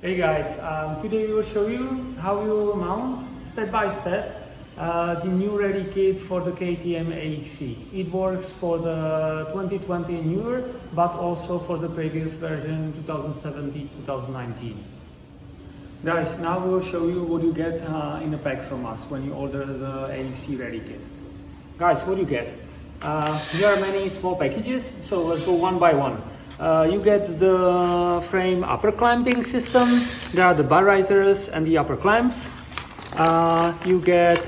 Hey guys, today we will show you how you mount step by step the new RADE kit for the KTM EXC. It works for the 2020 and newer, but also for the previous version 2017-2019. Guys, now we will show you what you get in a pack from us when you order the EXC RADE kit. Guys, what do you get? There are many small packages, so let's go one by one. You get the frame upper clamping system. There are the bar risers and the upper clamps. You get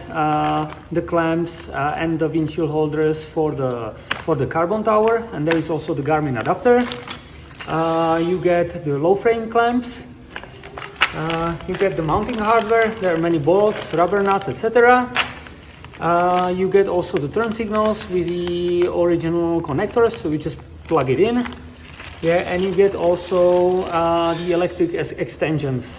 the clamps and the windshield holders for the carbon tower, and there is also the Garmin adapter. You get the low frame clamps. You get the mounting hardware. There are many bolts, rubber nuts, etc. You get also the turn signals with the original connectors, so you just plug it in. Yeah, and you get also the electric extensions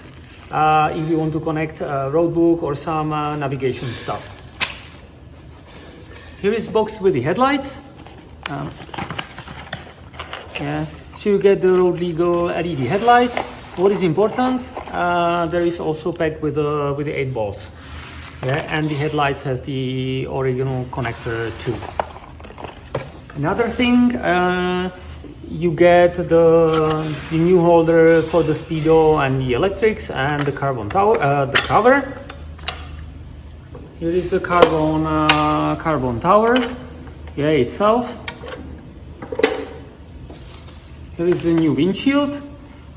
if you want to connect a road book or some navigation stuff. Here is boxed with the headlights. Yeah, so you get the road legal LED headlights. What is important? There is also packed with the 8 bolts. Yeah, and the headlights has the original connector too. Another thing. You get the new holder for the speedo and the electrics and the carbon tower, the cover. Here is the carbon tower, yeah, itself. Here is the new windshield,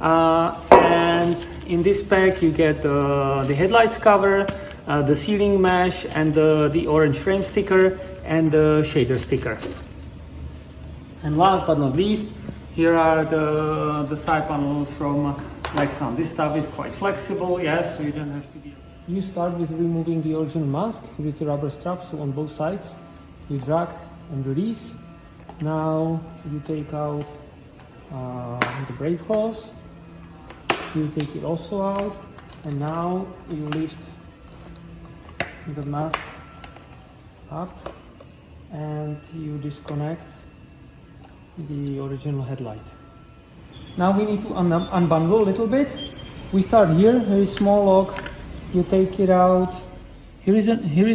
and in this pack you get the headlights cover, the sealing mesh, and the orange frame sticker and the shader sticker. And last but not least, here are the side panels from Lexan. This stuff is quite flexible, yes, so you don't have to be... You start with removing the original mask with the rubber straps on both sides. You drag and release. Now you take out the brake hose. You take it also out. And now you lift the mask up and you disconnect the original headlight. Now we need to unbundle a little bit. We start here. Here is small lock. You take it out. Here is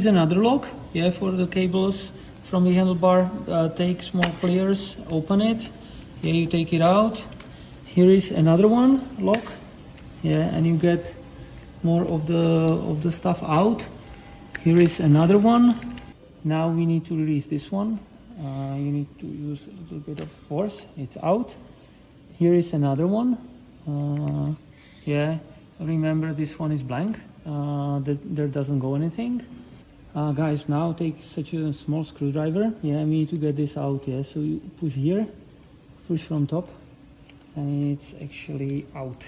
another lock. Yeah, for the cables from the handlebar. Take small pliers. Open it. Yeah, you take it out. Here is another one lock. Yeah, and you get more of the stuff out. Here is another one. Now we need to release this one. You need to use a little bit of force. It's out. Here is another one. Yeah, remember this one is blank. There doesn't go anything. Guys, now take such a small screwdriver. Yeah, we need to get this out. Yeah, so you push here, push from top, and it's actually out.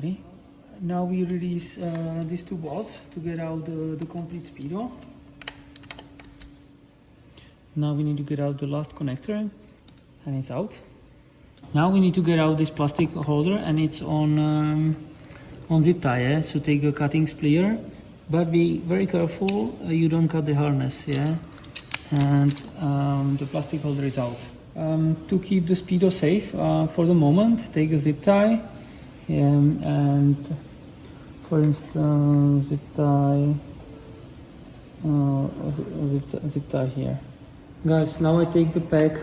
Yeah. Now we release these 2 bolts to get out the complete speedo. Now we need to get out the last connector, and it's out. Now we need to get out this plastic holder, and it's on zip tie. Yeah? So take a cutting plier, but be very careful you don't cut the harness. Yeah, and the plastic holder is out. To keep the speedo safe for the moment, take a zip tie. And for instance, zip tie here. Guys, now I take the pack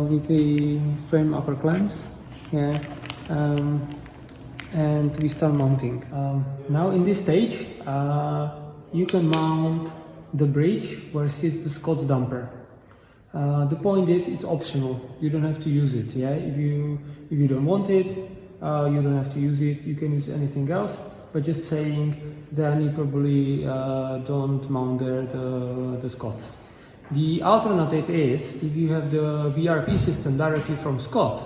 with the frame upper clamps, yeah, and we start mounting. Now in this stage, you can mount the bridge where sits the Scott's damper. The point is, it's optional. You don't have to use it. Yeah, if you don't want it, you don't have to use it. You can use anything else. But just saying, then you probably don't mount there the Scott's. The alternative is if you have the BRP system directly from Scott.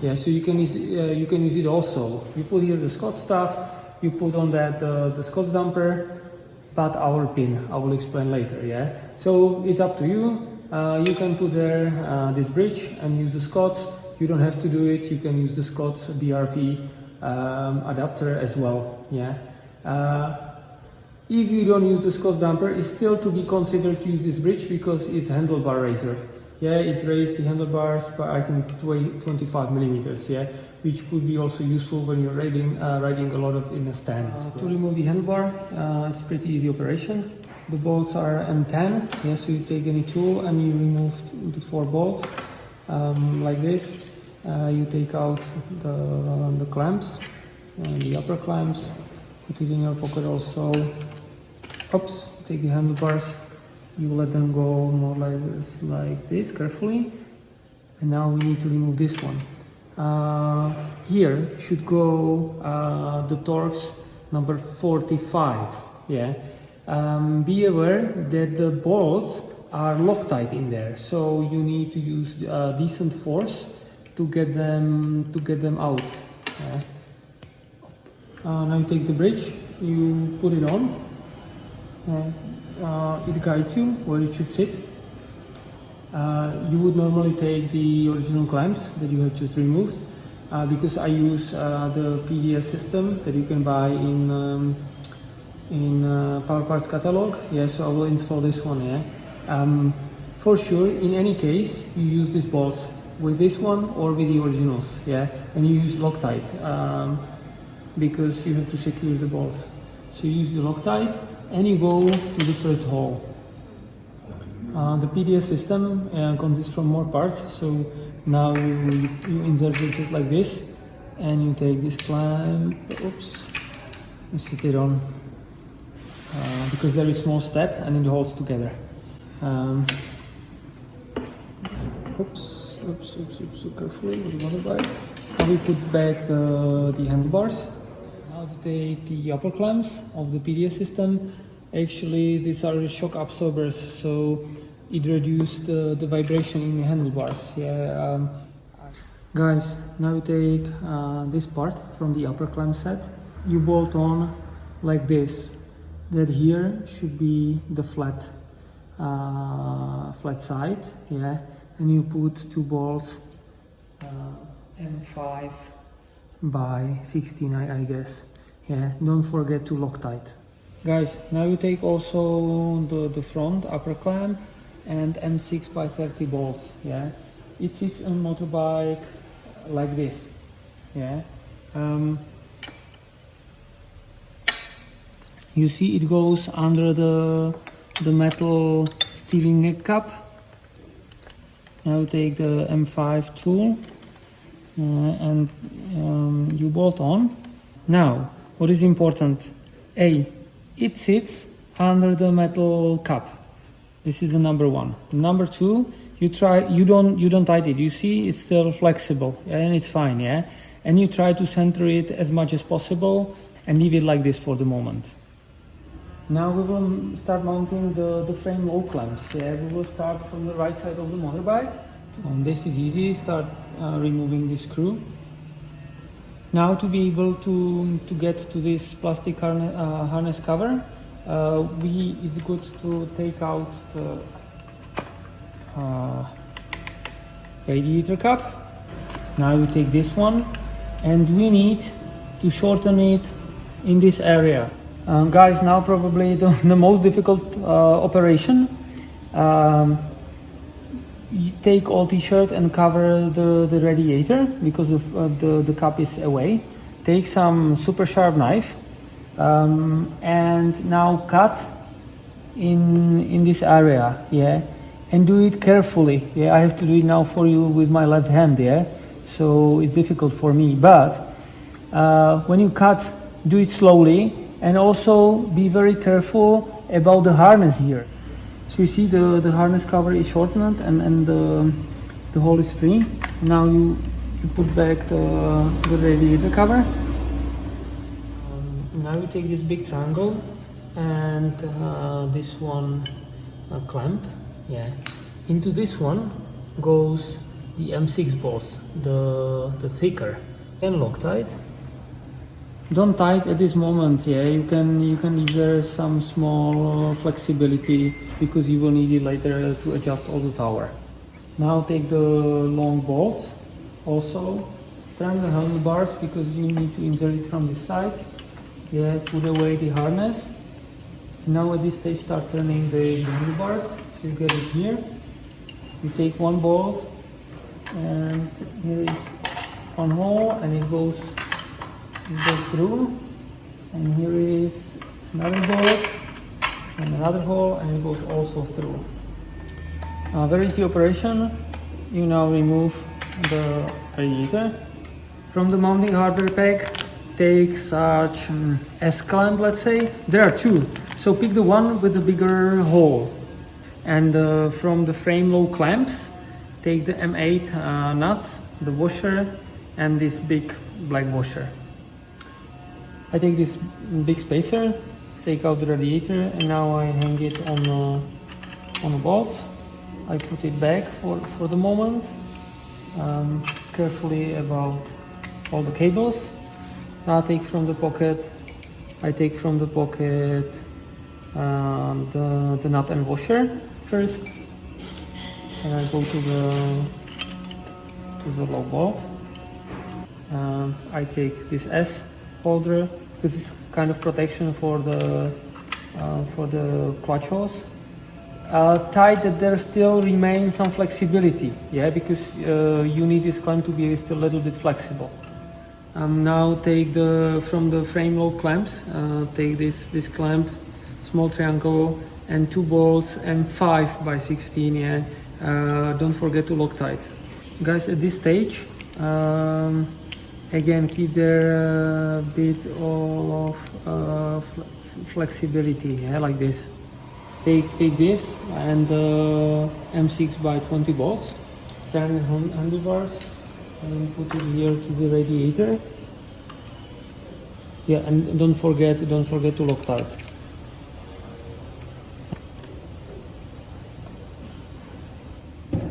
Yeah, so you can use it also. You put here the Scott stuff. You put on that the Scott's damper, but our pin. I will explain later. Yeah, so it's up to you. You can put there this bridge and use the Scott's. You don't have to do it. You can use the Scott's BRP adapter as well. Yeah. If you don't use the Scott's damper, it's still to be considered to use this bridge because it's handlebar raiser. Yeah, it raised the handlebars by I think 25 millimeters. Yeah, which could be also useful when you're riding a lot of in a stand. To remove the handlebar, it's pretty easy operation. The bolts are M10. Yeah, so you take any tool and you remove the 4 bolts like this. You take out the clamps, the upper clamps. Put it in your pocket also. Oops, take the handlebars. You let them go more like this carefully. And now we need to remove this one. Here should go the Torx number 45. Yeah. Be aware that the bolts are Loctite in there, so you need to use decent force to get them out. Yeah. Now you take the bridge, you put it on. It guides you where it should sit. You would normally take the original clamps that you have just removed, because I use the PDS system that you can buy in Power Parts catalog. Yeah, so I will install this one. Yeah, for sure. In any case, you use these bolts with this one or with the originals. Yeah, and you use Loctite because you have to secure the bolts. So you use the Loctite and you go to the first hole. The PDS system consists from more parts, so now you insert it just like this, and you take this clamp, oops, you sit it on, because there is small step and it holds together. Oops, so carefully with the motorbike. Now we put back the handlebars. Now to take the upper clamps of the PDS system. Actually, these are shock absorbers, so it reduced the vibration in the handlebars. Yeah, guys, now you take this part from the upper clamp set. You bolt on like this. That here should be the flat side. Yeah, and you put 2 bolts, M5 by 16, I guess. Yeah, don't forget to Loctite. Guys, now you take also the front upper clamp and M6 by 30 bolts. Yeah, it sits on motorbike like this. Yeah, you see it goes under the metal steering neck cap. Now take the M5 tool and you bolt on. Now, what is important? It sits under the metal cap. This is the number 1. Number 2, you don't tighten it. You see, it's still flexible, yeah, and it's fine, yeah. And you try to center it as much as possible and leave it like this for the moment. Now we will start mounting the frame low clamps. Yeah, we will start from the right side of the motorbike. This is easy. Start removing this screw. Now to be able to get to this plastic harness cover, it's good to take out the radiator cap. Now you take this one, and we need to shorten it in this area. Guys, now probably the most difficult operation. You take all t-shirt and cover the radiator because of the cap is away. Take some super sharp knife and now cut in this area, yeah, and do it carefully. Yeah, I have to do it now for you with my left hand, yeah, so it's difficult for me, but when you cut, do it slowly, and also be very careful about the harness here. So you see the harness cover is shortened and the hole is free. Now you put back the radiator cover. Now you take this big triangle and this one clamp. Yeah. Into this one goes the M6 bolts, the thicker, and Loctite. Don't tight at this moment. Yeah, you can leave there some small flexibility because you will need it later to adjust all the tower. Now take the long bolts. Also, turn the handlebars because you need to insert it from this side. Yeah, put away the harness. Now at this stage start turning the handlebars. So you get it here. You take one bolt, and here is one hole, and it goes through, and here is another bolt and another hole, and it goes also through. Very easy operation. You now remove the radiator. From the mounting hardware pack, take such S-clamp, let's say. There are two, so pick the one with the bigger hole. And from the frame low clamps, take the M8 nuts, the washer, and this big black washer. I take this big spacer, take out the radiator, and now I hang it on the bolts. I put it back for the moment, carefully about all the cables. Now I take from the pocket the nut and washer first, and I go to the low bolt. I take this S holder because it's kind of protection for the clutch hose. Tight that there still remains some flexibility, yeah, because you need this clamp to be still a little bit flexible. Now take from the frame low clamps, take this clamp, small triangle, and two bolts M5 by 16, yeah. Don't forget to Loctite. Guys, at this stage, again, keep there a bit of flexibility, yeah, like this. Take this and M6 by 20 bolts, turn the handlebars, and put it here to the radiator. Yeah, and don't forget to Loctite.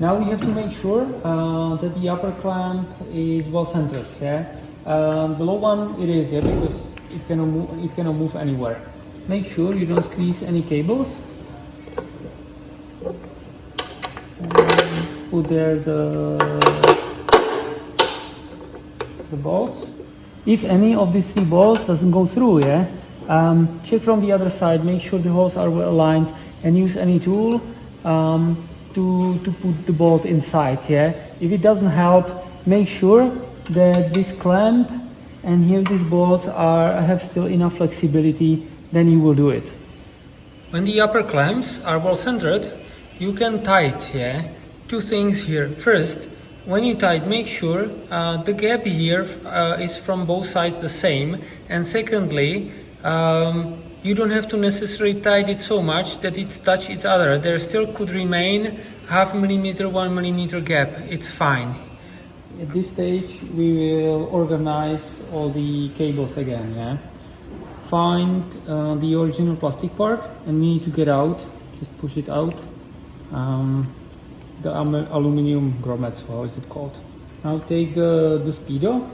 Now we have to make sure that the upper clamp is well centered. Yeah, the low one it is, yeah, because it cannot move anywhere. Make sure you don't squeeze any cables. And put there the bolts. If any of these three bolts doesn't go through, yeah, check from the other side. Make sure the holes are well aligned, and use any tool to put the bolt inside, yeah. If it doesn't help, make sure that this clamp and here these bolts have still enough flexibility, then you will do it. When the upper clamps are well centered, you can tight, yeah. Two things here. First, when you tight, make sure the gap here is from both sides the same, and secondly, you don't have to necessarily tight it so much that it touch each other. There still could remain 0.5 millimeter, 1 millimeter gap. It's fine. At this stage, we will organize all the cables again. Yeah. Find the original plastic part, and we need to get out. Just push it out. The aluminum grommets, how is it called? Now take the speedo,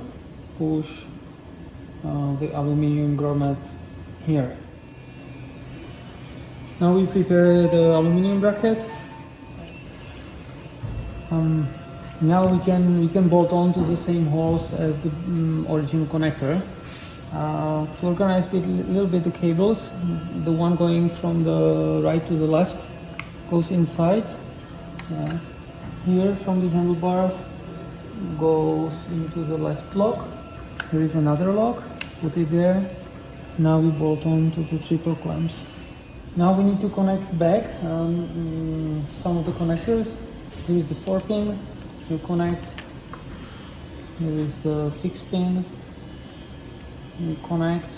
push the aluminum grommets here. Now we prepare the aluminum bracket. Now we can bolt on to the same holes as the original connector. To organize a little bit the cables, the one going from the right to the left goes inside. Here from the handlebars goes into the left lock. There is another lock, put it there. Now we bolt on to the triple clamps. Now we need to connect back some of the connectors. Here is the 4-pin, you connect. Here is the 6-pin, you connect.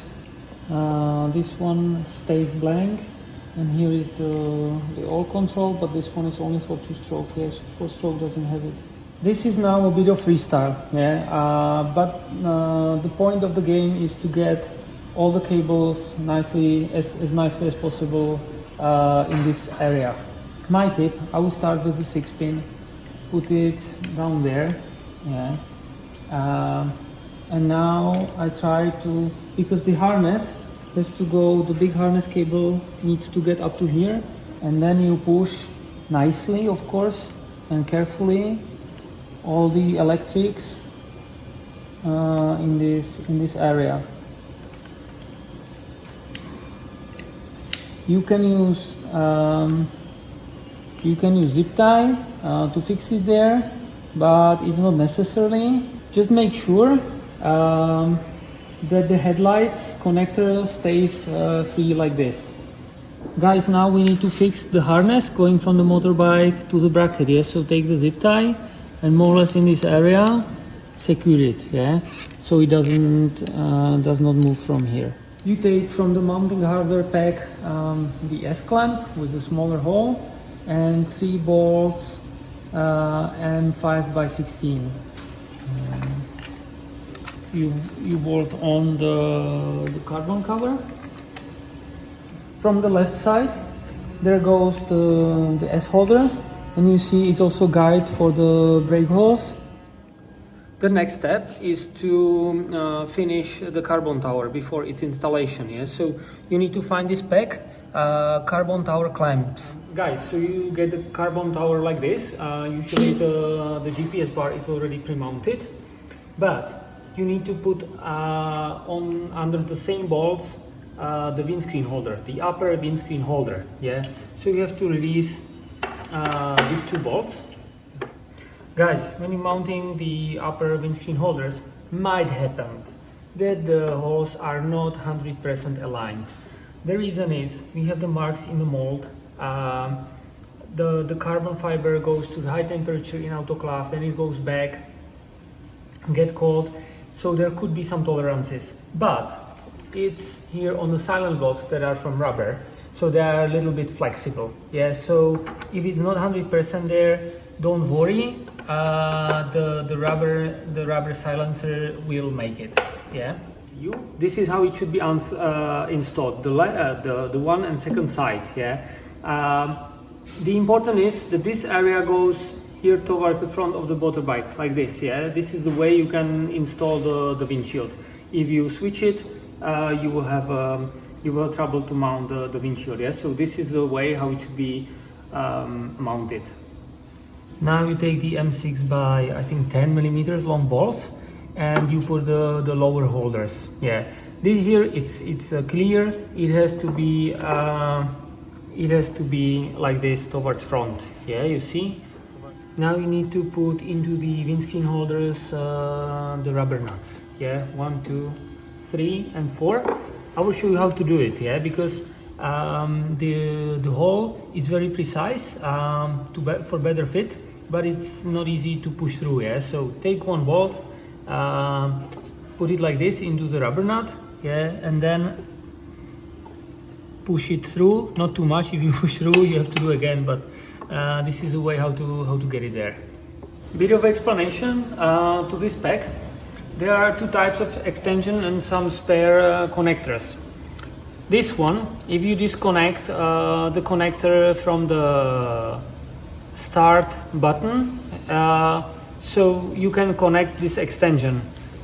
This one stays blank. And here is the oil control, but this one is only for 2-stroke. Yes, 4-stroke doesn't have it. This is now a bit of freestyle, yeah. But the point of the game is to get all the cables nicely as nicely as possible in this area. My tip: I will start with the 6-pin, put it down there, yeah. And now I try to, because the harness has to go, the big harness cable needs to get up to here, and then you push nicely, of course, and carefully all the electrics in this area. You can use You can use zip tie to fix it there, but it's not necessary. Just make sure that the headlights connector stays free like this. Guys, now we need to fix the harness going from the motorbike to the bracket. Yes, so take the zip tie and more or less in this area secure it, yeah, so it does not move from here. You take from the mounting hardware pack the S clamp with a smaller hole and 3 bolts and 5x16. You bolt on the carbon cover. From the left side there goes the S holder, and you see it's also guide for the brake hose. The next step is to finish the carbon tower before its installation. Yeah? So you need to find this pack, carbon tower clamps. Guys, so you get the carbon tower like this. Usually the GPS bar is already pre-mounted, but you need to put on under the same bolts the windscreen holder, the upper windscreen holder. Yeah, so you have to release these 2 bolts. Guys, when you're mounting the upper windscreen holders, might happen that the holes are not 100% aligned. The reason is we have the marks in the mold. The carbon fiber goes to the high temperature in autoclave, then it goes back, get cold, so there could be some tolerances. But it's here on the silent blocks that are from rubber, so they are a little bit flexible. Yeah, so if it's not 100% there, don't worry. The rubber silencer will make it. Yeah. This is how it should be installed. The one and second side. Yeah. The important is that this area goes here towards the front of the motorbike like this. Yeah. This is the way you can install the windshield. If you switch it, you will have trouble to mount the windshield. Yeah. So this is the way how it should be mounted. Now you take the M6 by I think 10 millimeters long bolts and you put the lower holders. Yeah, this here it's clear. It has to be like this towards front. Yeah, you see. Now you need to put into the windscreen holders the rubber nuts. Yeah, 1, 2, 3, and 4. I will show you how to do it. Yeah, because the hole is very precise for better fit, but it's not easy to push through. Yeah, so take 1 bolt, put it like this into the rubber nut, yeah, and then push it through. Not too much. If you push through, you have to do again, but this is a way how to get it there. Bit of explanation to this pack. There are 2 types of extension and some spare connectors. This one, if you disconnect the connector from the start button, so you can connect this extension.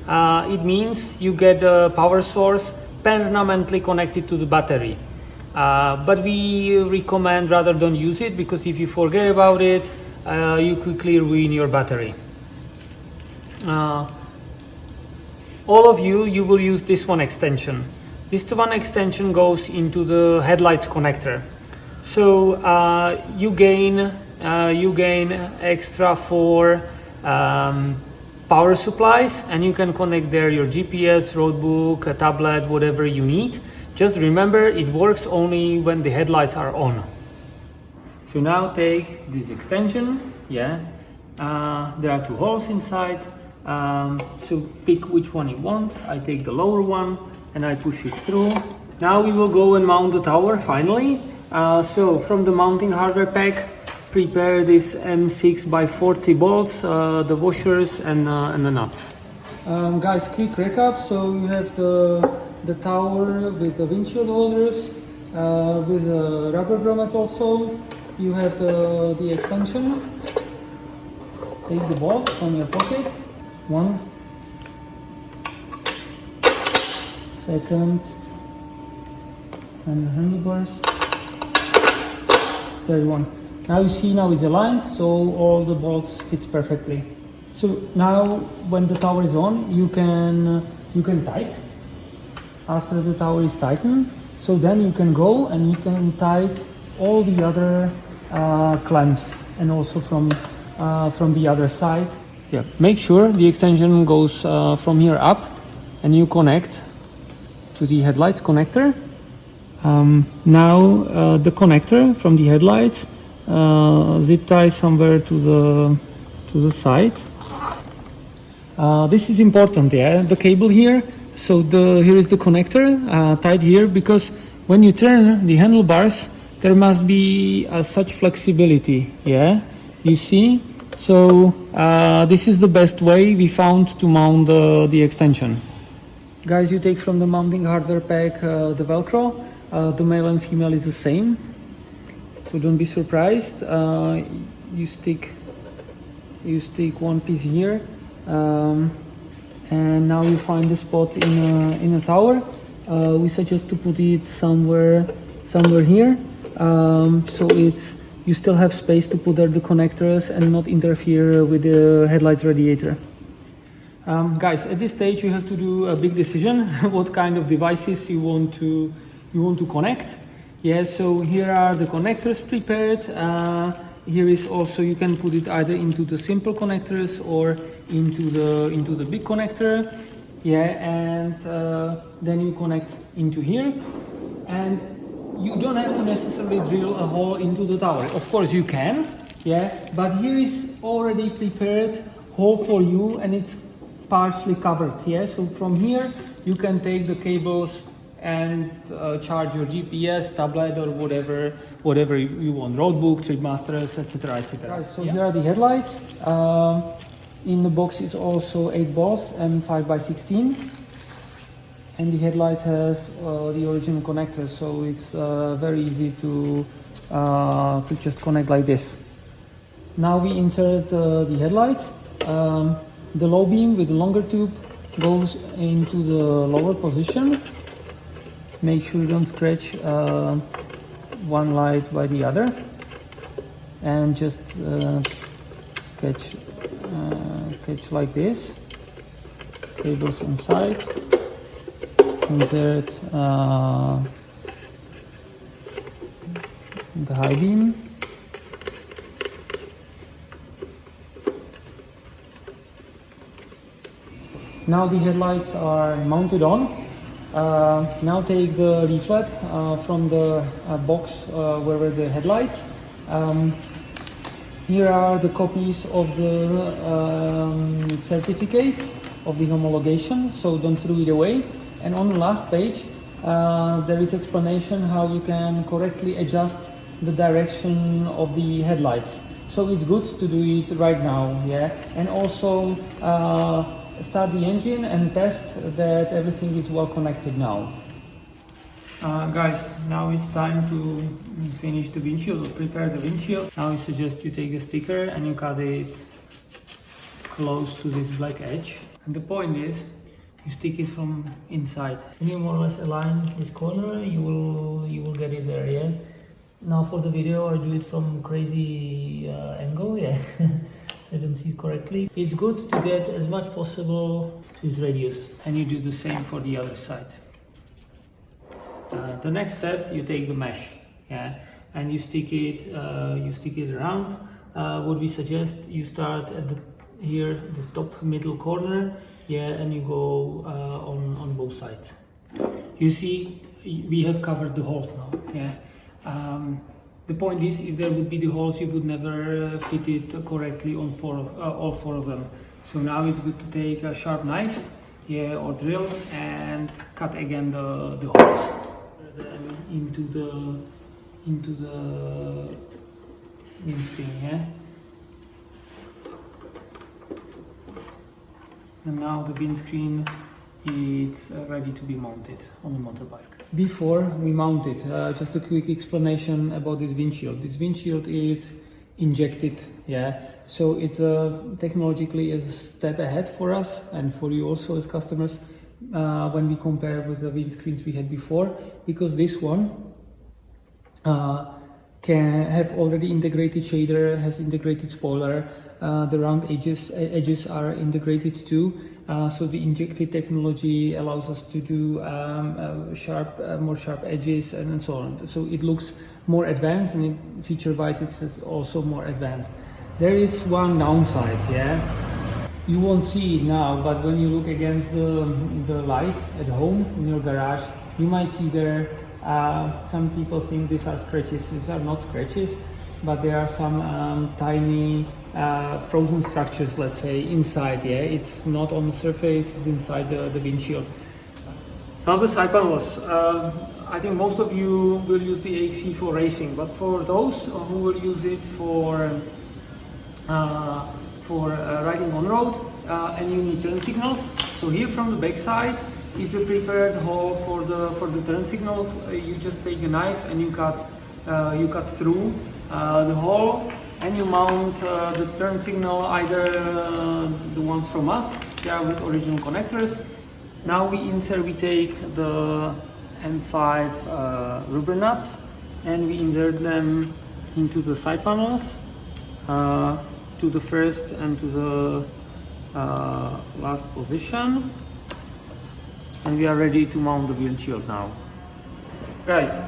It means you get a power source permanently connected to the battery. But we recommend rather don't use it, because if you forget about it, you quickly ruin your battery. All of you will use this one extension. This one extension goes into the headlights connector. So you gain extra 4 power supplies, and you can connect there your GPS, roadbook, a tablet, whatever you need. Just remember, it works only when the headlights are on. So now take this extension. Yeah, there are 2 holes inside. So pick which one you want. I take the lower one and I push it through. Now we will go and mount the tower finally. So from the mounting hardware pack, prepare this M6 by 40 bolts, the washers and the nuts. Guys, quick recap. So you have the tower with the windshield holders, with the rubber grommet also. You have the extension. Take the bolts from your pocket. 1, 2nd, and the handlebars. 3rd one. Now you see, now it's aligned, so all the bolts fits perfectly. So now when the tower is on, you can tighten. After the tower is tightened, so then you can go and you can tighten all the other clamps, and also from the other side. Yeah, make sure the extension goes from here up, and you connect to the headlights connector. Now the connector from the headlights zip tie somewhere to the side. This is important, yeah, the cable here. So here is the connector tied here, because when you turn the handlebars, there must be such flexibility, yeah, you see. So this is the best way we found to mount the extension. Guys, you take from the mounting hardware pack the velcro. The male and female is the same, so don't be surprised. You stick one piece here, and now you find the spot in a tower. We suggest to put it somewhere here, so you still have space to put there the connectors and not interfere with the headlights radiator. Guys, at this stage you have to do a big decision what kind of devices you want to connect. Yeah, so here are the connectors prepared. Here is also, you can put it either into the simple connectors or into the big connector. Yeah, and then you connect into here, and you don't have to necessarily drill a hole into the tower. Of course you can, yeah, but here is already prepared hole for you, and it's partially covered. Yeah, so from here you can take the cables and charge your GPS, tablet, or whatever you want, roadbook, Tripmasters, etc., etc. So yeah, here are the headlights. In the box is also 8 balls and 5x16, and the headlights has the original connector, so it's very easy to just connect like this. Now we insert the headlights. The low beam with the longer tube goes into the lower position. Make sure you don't scratch one light by the other, and just catch like this. Cables inside. Insert the high beam. Now the headlights are mounted on. Now take the leaflet from the box where were the headlights. Here are the copies of the certificates of the homologation, so don't throw it away. And on the last page there is explanation how you can correctly adjust the direction of the headlights. So it's good to do it right now, yeah. And also start the engine and test that everything is well connected now. Guys, now it's time to finish the windshield, or prepare the windshield. Now I suggest you take a sticker and you cut it close to this black edge. And the point is, you stick it from inside. When you more or less align this corner, you will get it there, yeah? Now for the video I do it from crazy angle, yeah. I don't see it correctly. It's good to get as much possible to its radius, and you do the same for the other side. The next step, you take the mesh, yeah, and you stick it around. What we suggest, you start at the top middle corner, yeah, and you go on both sides. You see, we have covered the holes now, yeah. The point is, if there would be the holes, you would never fit it correctly on all four of them. So now it's good to take a sharp knife, yeah, or drill, and cut again the holes into the windscreen, yeah. And now the windscreen is ready to be mounted on the motorbike. Before we mount it, just a quick explanation about this windshield. This windshield is injected, yeah, so it's technologically a step ahead for us and for you also as customers when we compare with the windscreens we had before, because this one can have already integrated shader, has integrated spoiler. The round edges are integrated too. So the injected technology allows us to do more sharp edges and so on. So it looks more advanced, and feature-wise it's also more advanced. There is one downside, yeah. You won't see it now, but when you look against the light at home in your garage, you might see there. Some people think these are scratches. These are not scratches, but there are some tiny frozen structures, let's say, inside. Yeah, it's not on the surface, it's inside the windshield. Now the side panels. I think most of you will use the EXC for racing, but for those who will use it for riding on road, and you need turn signals. So here from the back side, it's a prepared hole for the turn signals. You just take a knife and you cut through the hole, and you mount the turn signal, either the ones from us, they are with original connectors. Now we take the M5 rubber nuts and we insert them into the side panels, to the first and to the last position, and we are ready to mount the windshield now. Guys,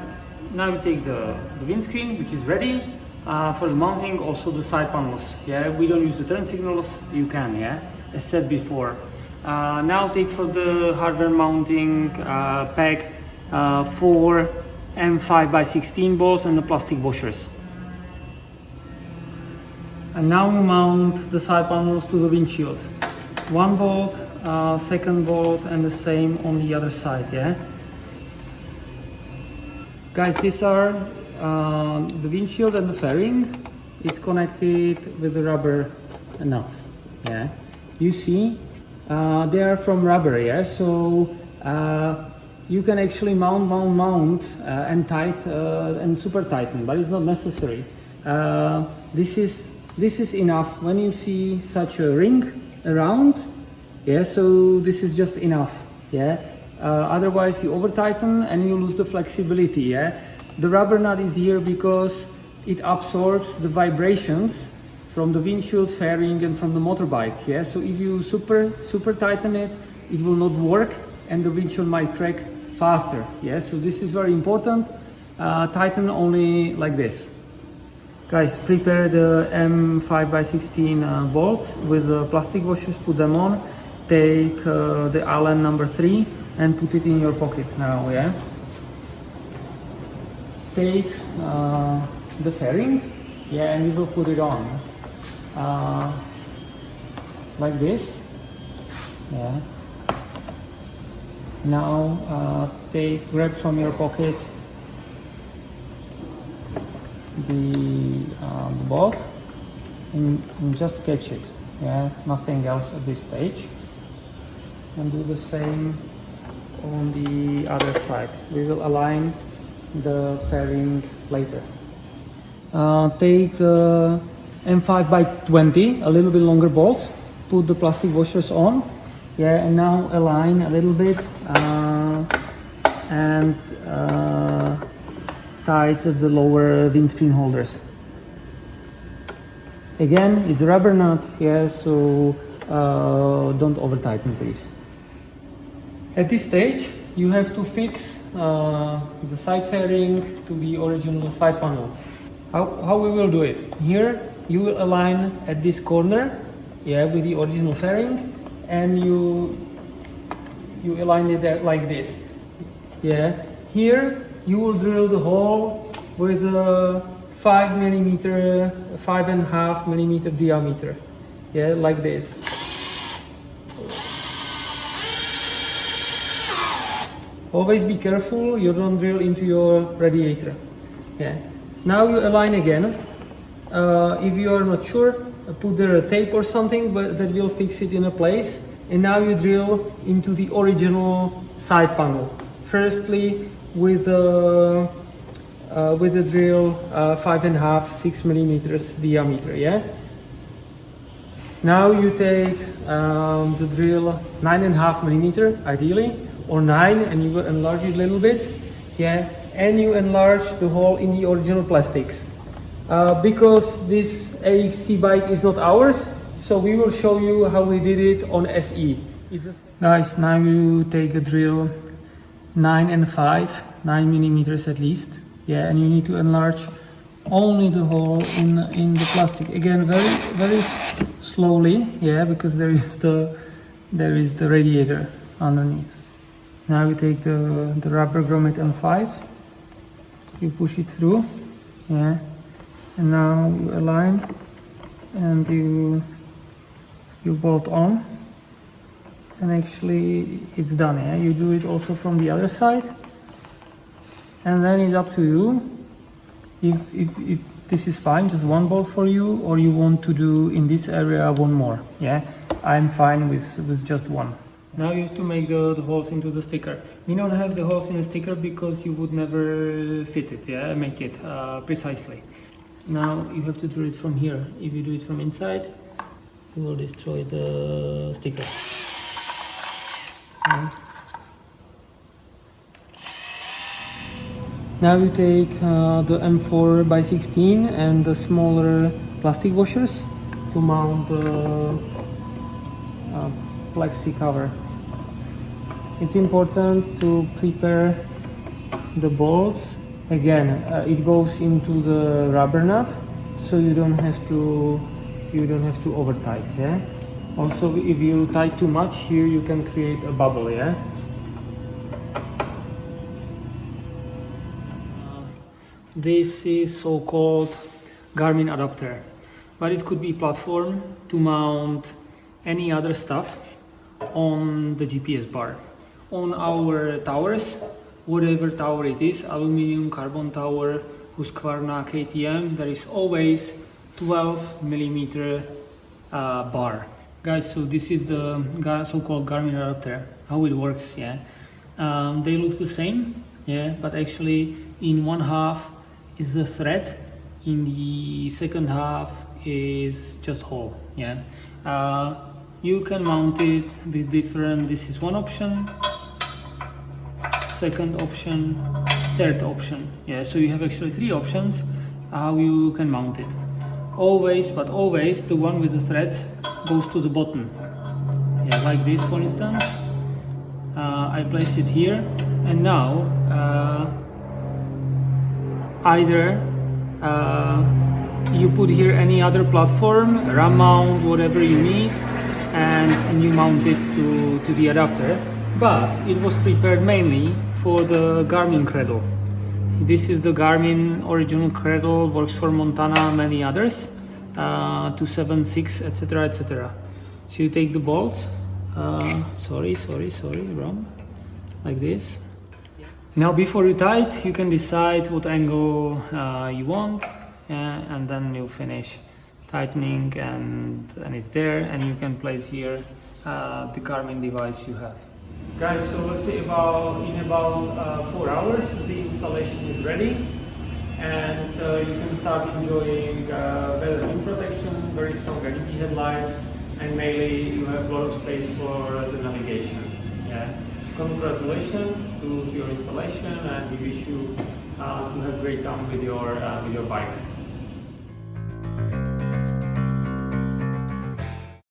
now we take the windscreen, which is ready for the mounting, also the side panels. Yeah, we don't use the turn signals, you can, yeah, as said before. Now take for the hardware mounting pack 4 M5x16 bolts and the plastic washers. And now we mount the side panels to the windshield. One bolt, second bolt, and the same on the other side, yeah? Guys, these are the windshield and the fairing. It's connected with the rubber nuts, yeah? You see, they are from rubber, yeah? So you can actually mount and tighten and super tighten, but it's not necessary. This is enough when you see such a ring around, yeah, so this is just enough, yeah. Otherwise you over tighten and you lose the flexibility, yeah. The rubber nut is here because it absorbs the vibrations from the windshield, fairing, and from the motorbike, yeah. So if you super tighten it, it will not work and the windshield might crack faster, yeah. So this is very important. Tighten only like this. Guys, prepare the M5x16 bolts with the plastic washers, put them on, take the Allen number 3 and put it in your pocket now, yeah? Take the fairing, yeah, and you will put it on, like this, yeah. Now grab from your pocket the bolt and just catch it, yeah, nothing else at this stage, and do the same on the other side. We will align the fairing later. Take the M5x20, a little bit longer bolts, put the plastic washers on, yeah, and now align a little bit and tight the lower windscreen holders. Again, it's a rubber nut, yeah, so don't over tighten, please. At this stage, you have to fix the side fairing to the original side panel. How we will do it? Here, you will align at this corner, yeah, with the original fairing, and you align it like this, yeah. Here, you will drill the hole with a 5.5 millimeter diameter, yeah, like this. Always be careful you don't drill into your radiator, yeah. Now you align again. If you are not sure, put there a tape or something, but that will fix it in a place. And now you drill into the original side panel. Firstly, with a drill 5.5-6 millimeters diameter, yeah. Now you take the drill 9.5 millimeter ideally, or 9, and you will enlarge it a little bit, yeah. and you enlarge the hole in the original plastics. Because this EXC bike is not ours, so we will show you how we did it on FE. Guys, now you take a drill 9 and 5, 9 millimeters at least, yeah, and you need to enlarge only the hole in the plastic. Again, very slowly, yeah, because there is the radiator underneath. Now you take the rubber grommet M5, you push it through, yeah, and now you align and you bolt on, and actually it's done, yeah. You do it also from the other side, and then it's up to you if this is fine, just one bolt for you, or you want to do in this area one more, yeah. I'm fine with just one. Now you have to make the holes into the sticker. We don't have the holes in the sticker because you would never fit it, yeah, make it precisely. Now you have to do it from here. If you do it from inside, you will destroy the sticker. Okay. Now you take the M4x16 and the smaller plastic washers to mount the plexi cover. It's important to prepare the bolts. Again, it goes into the rubber nut, so you don't have to over tight, yeah. Also, if you tie too much here, you can create a bubble, yeah. This is so-called Garmin adapter, but it could be platform to mount any other stuff on the GPS bar. On our towers, whatever tower it is, aluminium, carbon tower, Husqvarna, KTM, there is always 12 millimeter bar. Guys, so this is the so-called Garmin adapter, how it works, yeah. They look the same, yeah, but actually in one half is the thread, in the second half is just hole, yeah. You can mount it with different, this is one option, second option, third option, yeah. So you have actually three options how you can mount it. Always, but always, the one with the threads goes to the bottom, yeah, like this for instance. I place it here, and now either you put here any other platform, ram mount, whatever you need, and you mount it to the adapter, but it was prepared mainly for the Garmin cradle. This is the Garmin original cradle, works for Montana, many others, 276, etc, etc. So you take the bolts, sorry, wrong, like this. Now before you tie it, you can decide what angle you want, and then you finish tightening, and it's there, and you can place here the Garmin device you have. Guys, so let's say in about 4 hours the installation is ready, and you can start enjoying better wind protection, very strong LED headlights, and mainly you have a lot of space for the navigation. Yeah. So congratulations to your installation, and we wish you to have great time with your bike.